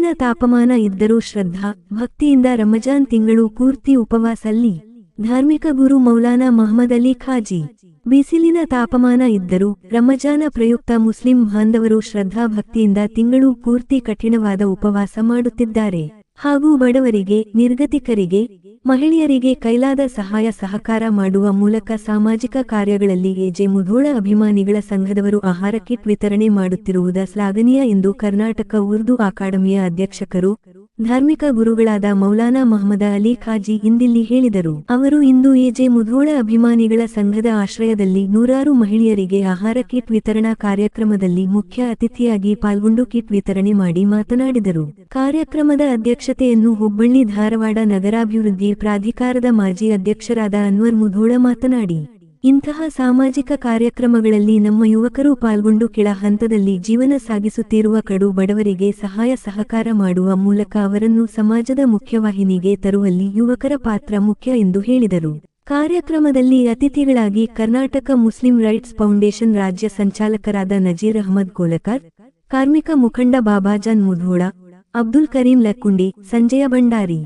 ಬಿಸಿಲಿನ ತಾಪಮಾನ ಇದ್ದರೂ ಶ್ರದ್ಧಾ ಭಕ್ತಿಯಿಂದ ರಂಜಾನ್ ತಿಂಗಳು ಪೂರ್ತಿ ಉಪವಾಸಲ್ಲಿ ಧಾರ್ಮಿಕ ಗುರು ಮೌಲಾನಾ ಮಹಮ್ಮದ್ ಅಲಿ ಖಾಜಿ. ಬಿಸಿಲಿನ ತಾಪಮಾನ ಇದ್ದರೂ ರಂಜಾನ ಪ್ರಯುಕ್ತ ಮುಸ್ಲಿಂ ಬಾಂಧವರು ಶ್ರದ್ಧಾ ಭಕ್ತಿಯಿಂದ ತಿಂಗಳು ಪೂರ್ತಿ ಕಠಿಣವಾದ ಉಪವಾಸ ಮಾಡುತ್ತಿದ್ದಾರೆ. ಹಾಗೂ ಬಡವರಿಗೆ, ನಿರ್ಗತಿಕರಿಗೆ, ಮಹಿಳೆಯರಿಗೆ ಕೈಲಾದ ಸಹಾಯ ಸಹಕಾರ ಮಾಡುವ ಮೂಲಕ ಸಾಮಾಜಿಕ ಕಾರ್ಯಗಳಲ್ಲಿ ಎಜೆ ಮುಧೋಳ ಅಭಿಮಾನಿಗಳ ಸಂಘದವರು ಆಹಾರ ಕಿಟ್ ವಿತರಣೆ ಮಾಡುತ್ತಿರುವುದು ಶ್ಲಾಘನೀಯ ಎಂದು ಕರ್ನಾಟಕ ಉರ್ದು ಅಕಾಡೆಮಿಯ ಅಧ್ಯಕ್ಷರು, ಧಾರ್ಮಿಕ ಗುರುಗಳಾದ ಮೌಲಾನಾ ಮಹಮ್ಮದ್ ಅಲಿ ಖಾಜಿ ಇಂದಿಲ್ಲಿ ಹೇಳಿದರು. ಅವರು ಇಂದು ಎಜೆ ಮುಧೋಳ ಅಭಿಮಾನಿಗಳ ಸಂಘದ ಆಶ್ರಯದಲ್ಲಿ ನೂರಾರು ಮಹಿಳೆಯರಿಗೆ ಆಹಾರ ಕಿಟ್ ವಿತರಣಾ ಕಾರ್ಯಕ್ರಮದಲ್ಲಿ ಮುಖ್ಯ ಅತಿಥಿಯಾಗಿ ಪಾಲ್ಗೊಂಡು ಕಿಟ್ ವಿತರಣೆ ಮಾಡಿ ಮಾತನಾಡಿದರು. ಕಾರ್ಯಕ್ರಮದ ಅಧ್ಯಕ್ಷತೆಯನ್ನು ಹುಬ್ಬಳ್ಳಿ ಧಾರವಾಡ ನಗರಾಭಿವೃದ್ಧಿ ಪ್ರಾಧಿಕಾರದ ಮಾಜಿ ಅಧ್ಯಕ್ಷರಾದ ಅನ್ವರ್ ಮುಧೋಳ ಮಾತನಾಡಿ, ಇಂತಹ ಸಾಮಾಜಿಕ ಕಾರ್ಯಕ್ರಮಗಳಲ್ಲಿ ನಮ್ಮ ಯುವಕರು ಪಾಲ್ಗೊಂಡು ಕೆಳ ಹಂತದಲ್ಲಿ ಜೀವನ ಸಾಗಿಸುತ್ತಿರುವ ಕಡು ಬಡವರಿಗೆ ಸಹಾಯ ಸಹಕಾರ ಮಾಡುವ ಮೂಲಕ ಅವರನ್ನು ಸಮಾಜದ ಮುಖ್ಯವಾಹಿನಿಗೆ ತರುವಲ್ಲಿ ಯುವಕರ ಪಾತ್ರ ಮುಖ್ಯ ಎಂದು ಹೇಳಿದರು. ಕಾರ್ಯಕ್ರಮದಲ್ಲಿ ಅತಿಥಿಗಳಾಗಿ ಕರ್ನಾಟಕ ಮುಸ್ಲಿಂ ರೈಟ್ಸ್ ಫೌಂಡೇಶನ್ ರಾಜ್ಯ ಸಂಚಾಲಕರಾದ ನಜೀರ್ ಅಹಮದ್ ಕೋಲಕರ್, ಕಾರ್ಮಿಕ ಮುಖಂಡ ಬಾಬಾಜಾನ್ ಮುಧೋಳ, ಅಬ್ದುಲ್ ಕರೀಂ ಲಕ್ಕುಂಡಿ, ಸಂಜಯ ಭಂಡಾರಿ,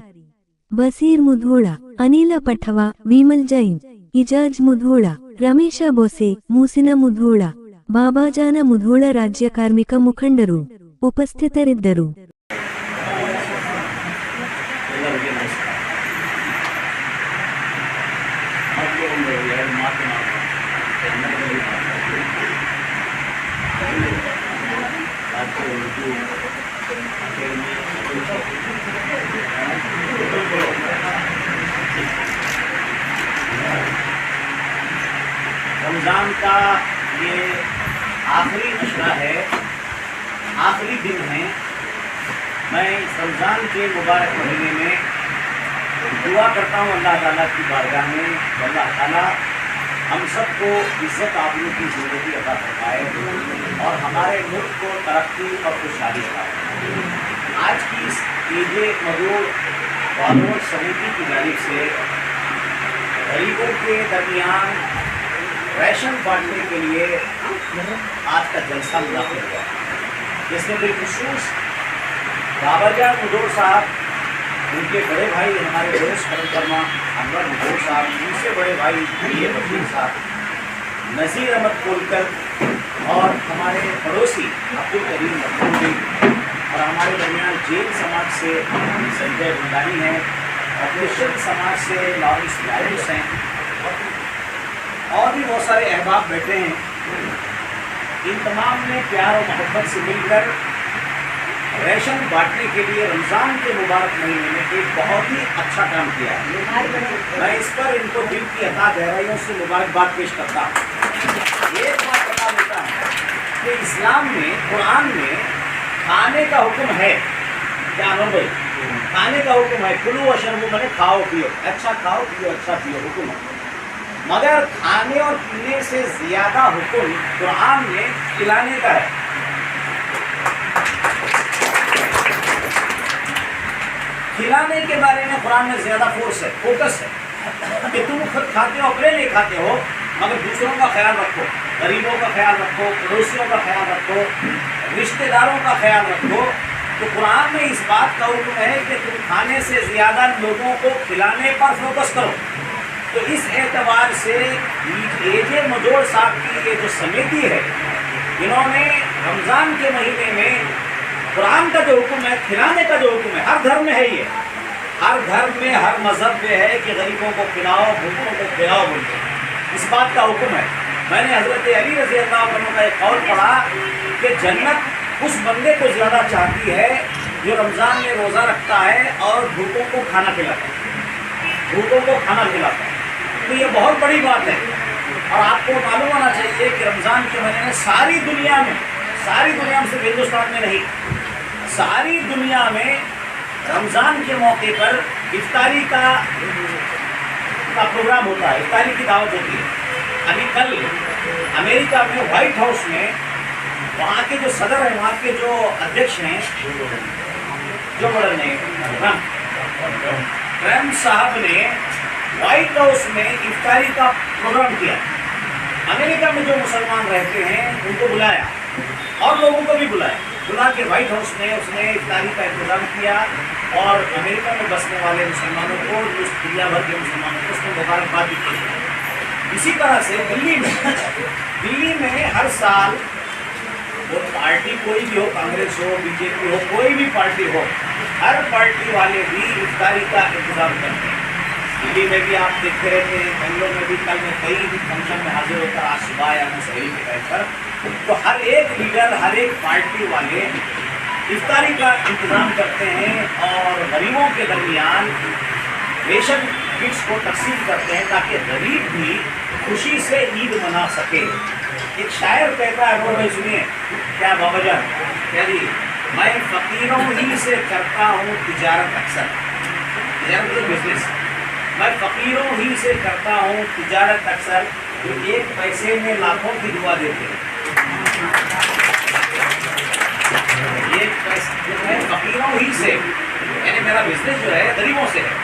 ಬಸೀರ್ ಮುಧೋಳ, ಅನಿಲ ಪಠವ, ವಿಮಲ್ ಜೈನ್, ಇಜಾಜ್ ಮುಧೋಳ, ರಮೇಶ ಬೋಸೆ, ಮೂಸಿನ ಮುಧೋಳ, ಬಾಬಾಜಾನ ಮುಧೋಳ ರಾಜ್ಯ ಕಾರ್ಮಿಕ ಮುಖಂಡರು ಉಪಸ್ಥಿತರಿದ್ದರು. रमज़ान का ये आखिरी अशरा है, आखिरी दिन है। मैं इस रमज़ान के मुबारक महीने में दुआ करता हूँ अल्लाह ताला की बारगाह में, अल्लाह ताला हम सबको इज्जत आबरू की ज़िंदगी अता फरमाए और हमारे मुल्क को तरक्की और खुशहाली फरमाए। आज की इस एजे मजदूर फॉलोअर समिति की जानिब से गरीबों के दरमियान राशन बांटने के लिए आज का जलसा मुनाफिर हुआ, जिसमें बिलखुसूस बाबाजान मुधोल साहब, उनके बड़े भाई हमारे दोस्त करम अनवर मुधोल साहब, उनसे बड़े भाई वकील साहब, नज़ीर अहमद कोलकर और हमारे पड़ोसी अब्दुल करीम लखनवी और हमारे दरमियान जैन समाज से संजय भंडारी हैं और क्रिश्चियन समाज से लॉरेंस लाइस हैं और भी बहुत सारे अहबाब बैठे हैं। इन तमाम ने प्यार और मोहब्बत से मिलकर राशन बांटने के लिए रमज़ान के मुबारक महीने में एक बहुत ही अच्छा काम किया है। मैं इस पर इनको दिल की अता गहराइयों से मुबारकबाद पेश करता हूँ। एक बात बता देता हूँ कि इस्लाम में, कुरान में खाने का हुक्म है। क्या भाई? खाने का हुक्म है, कुलू वशरबू, मैंने खाओ पियो, अच्छा खाओ पियो, अच्छा पियो, हुक्म है। मगर खाने और पीने से ज्यादा हुक्म कुरान में खिलाने का है। खिलाने के बारे में कुरान में ज्यादा फोकस है कि तुम खुद खाते हो, अपने लिए खाते हो, मगर दूसरों का ख्याल रखो, गरीबों का ख्याल रखो, पड़ोसियों का ख्याल रखो, रिश्तेदारों का ख्याल रखो। तो कुरान में इस बात का हुक्म है कि तुम खाने से ज्यादा लोगों को खिलाने पर फोकस करो। तो इस एतबार से एजे मुधोल साहब की ये जो समिति है, इन्होंने रमज़ान के महीने में कुरान का जो हुक्म है, खिलाने का जो हुक्म है, हर धर्म में है, ये हर धर्म में, हर मज़हब में है कि गरीबों को खिलाओ, भूखों को खिलाओ बोलते हैं। इस बात का हुक्म है। मैंने हज़रत अली रज़ी अल्लाह अन्हु का एक कौल पढ़ा कि जन्नत उस बंदे को ज़्यादा चाहती है जो रमज़ान में रोज़ा रखता है और भूखों को खाना खिलाता है, भूखों को खाना खिलाता है। तो ये बहुत बड़ी बात है। और आपको मालूम होना चाहिए कि रमज़ान के महीने में सारी दुनिया में सिर्फ हिंदुस्तान में नहीं, सारी दुनिया में रमज़ान के मौके पर इफ्तारी का प्रोग्राम होता है, इफ्तारी की दावत होती है। अभी कल अमेरिका में व्हाइट हाउस में वहाँ के जो सदर हैं, वहाँ के जो अध्यक्ष हैं, जो बड़े ने ट्रम्प साहब ने व्हाइट हाउस में इफ्तारी का प्रोग्राम किया। अमेरिका में जो मुसलमान रहते हैं उनको बुलाया और लोगों को भी बुलाया। बुला के व्हाइट हाउस में उसने इफ्तारी का इंतजाम किया और अमेरिका में बसने वाले मुसलमानों को, दुनिया भर के मुसलमानों को उसने मुबारकबाद भी की। इसी तरह से दिल्ली में हर साल वो पार्टी कोई भी हो, कांग्रेस हो, बीजेपी हो, कोई भी पार्टी हो, हर पार्टी वाले भी इफ्तारी का इंतजाम करते हैं। दिल्ली में भी आप देखते रहते हैं, बेंगलोर में भी कल मैं कई फंक्शन में हाजिर होकर आज सुबह आया मैं सहेली के टाइम पर, तो हर एक लीडर, हर एक पार्टी वाले इफ्तारी का इंतजाम करते हैं और गरीबों के दरमियान रेशन किट्स को तकसीम करते हैं ताकि गरीब भी खुशी से ईद मना सके। एक शायर कहता है, वो भाई सुनिए क्या बाबा जान, क्या जी, मैं फ़कीरों ही से करता हूँ तिजारत अक्सर, तिजारत बिजनेस, मैं फ़कीरों ही से करता हूँ तिजारत अक्सर, जो एक पैसे में लाखों की दुआ देते हैं। एक पैसे जो है फ़कीरों ही से, यानी मेरा बिजनेस जो है गरीबों से है,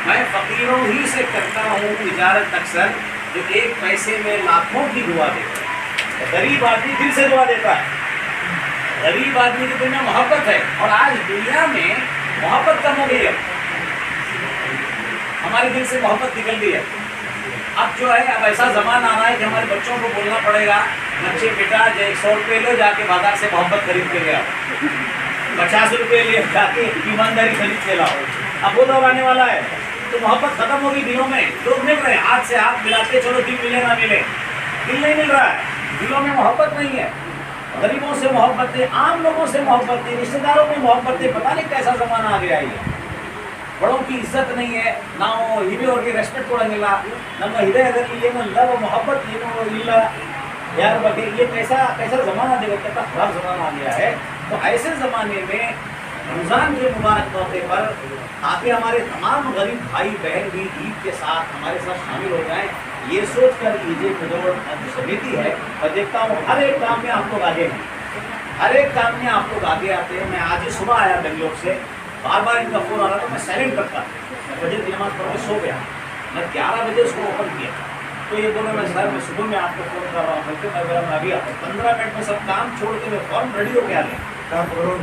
मैं फ़कीरों ही से करता हूँ तिजारत अक्सर, जो एक पैसे में लाखों की दुआ देते हैं। तो गरीब आदमी दिल से दुआ देता है, गरीब आदमी की दिल में मोहब्बत है। और आज दुनिया में मोहब्बत कम हो गई है, हमारे दिल से मोहब्बत निकल गई है। अब जो है, अब ऐसा ज़माना आ रहा है कि हमारे बच्चों को बोलना पड़ेगा, बच्चे बेटा 100 रुपये लो, जाके बाजार से मोहब्बत खरीद के ले आओ, 50 रुपये ले जाके ईमानदारी खरीद के लाओ। अब वो दौर आने वाला है, तो मोहब्बत खत्म होगी दिलों में। लोग मिल रहे हैं, हाथ से हाथ मिलाते, चलो दिल मिले ना मिले, दिल नहीं मिल रहा है, दिलों में मोहब्बत नहीं है। गरीबों से मोहब्बत है, आम लोगों से मोहब्बत है, रिश्तेदारों में मोहब्बत है। पता नहीं कैसा ज़माना आ गया है। बड़ों की इज्जत नहीं है, ना वो हिबे और रेस्पेक्ट ಕೊಡಂಗಿಲ್ಲ, ನಮ್ಮ ಹೃದಯದಲ್ಲಿ ಏನು ಇಲ್ಲ वो मोहब्बत ಏನು ಇಲ್ಲ यार बगे। ये कैसा ज़माना देखो, कितना खराब ज़माना आ गया है। तो ऐसे ज़माने में रमज़ान के मुबारक मौके पर आके हमारे तमाम गरीब भाई बहन भी ईद के साथ हमारे साथ शामिल हो जाएं, ये सोच कर ईद जो समिति है, मैं देखता हूँ हर एक काम में आप लोग आगे हैं, हर एक काम में आप लोग आगे आते हैं। मैं आज ही सुबह आया बेंगलोर से, बार इनका फ़ोन आ रहा था, मैं साइलेंट रखा, बजे की नमाज़ पढ़ के सो गया, मैं 11 बजे उसको ओपन किया। तो ये बोला मैं सर मैं सुबह में आपको फ़ोन कर रहा हूँ, बल्कि मैं अभी आता हूँ, 15 मिनट में सब काम छोड़ के मैं फॉर्म रेडी हो गया। क्या करवा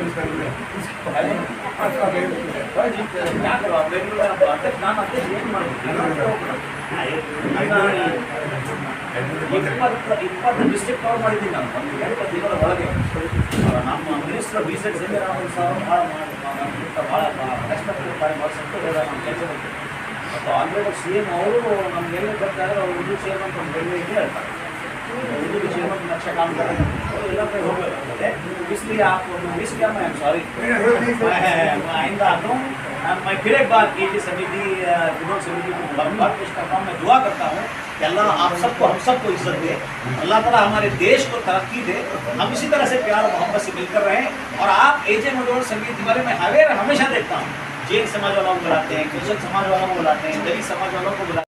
ಡಿಸ್ಟ್ರಿಕ್ಟ್ ಕವರ್ ಮಾಡಿದ್ದೀನಿ ನಾನು, ಒಂದು 2 ದಿನದ ಒಳಗೆ ನಮ್ಮ ಮಿನಿಸ್ಟರ್ ವಿಸಿಟ್ ಸಿದ್ದರಾಮಯ್ಯ ಸರ್ ಭಾಳ ರೆಸ್ಪೆಕ್ಟ್ ಕೊಡ್ತಾರೆ, ಭಾಳ ಸಂತೋಷ ನಮ್ಮ ಕೆಲಸ ಬಗ್ಗೆ। ಮತ್ತು ಆಲ್ರೆಡಿ CM ಅವರು ನಮಗೆಲ್ಲ ಬರ್ತಾರೆ, ಅವರು ಉರ್ದು ಚೇರ್ಮನ್ ನಮ್ಮ ಬೆಂಗಳೂರಿಗೆ ಹೇಳ್ತಾರೆ, उर्दू के चेयरमैन में अच्छा काम कर रहे हैं, तो इलाका पे हो गया, इसलिए आपको मिस किया, मैं सॉरी, मैं आइंदा आता हूँ। मैं फिर एक बार ये समिति विनोद समिति को मुबारकबाद पेश करता हूँ। मैं दुआ करता हूँ कि अल्लाह आप सबको, हम सबको इज्जत दे, अल्लाह ताला हमारे देश को तरक्की दे, हम इसी तरह से प्यार और मोहब्बत से मिलकर रहें। और आप AJ मनोहर संगीत तिवारी में हमेशा देखता हूँ, जैन समाज वालों को बुलाते हैं, क्रिश्चियन समाज वालों को बुलाते हैं, दलित समाज वालों को बुलाते हैं।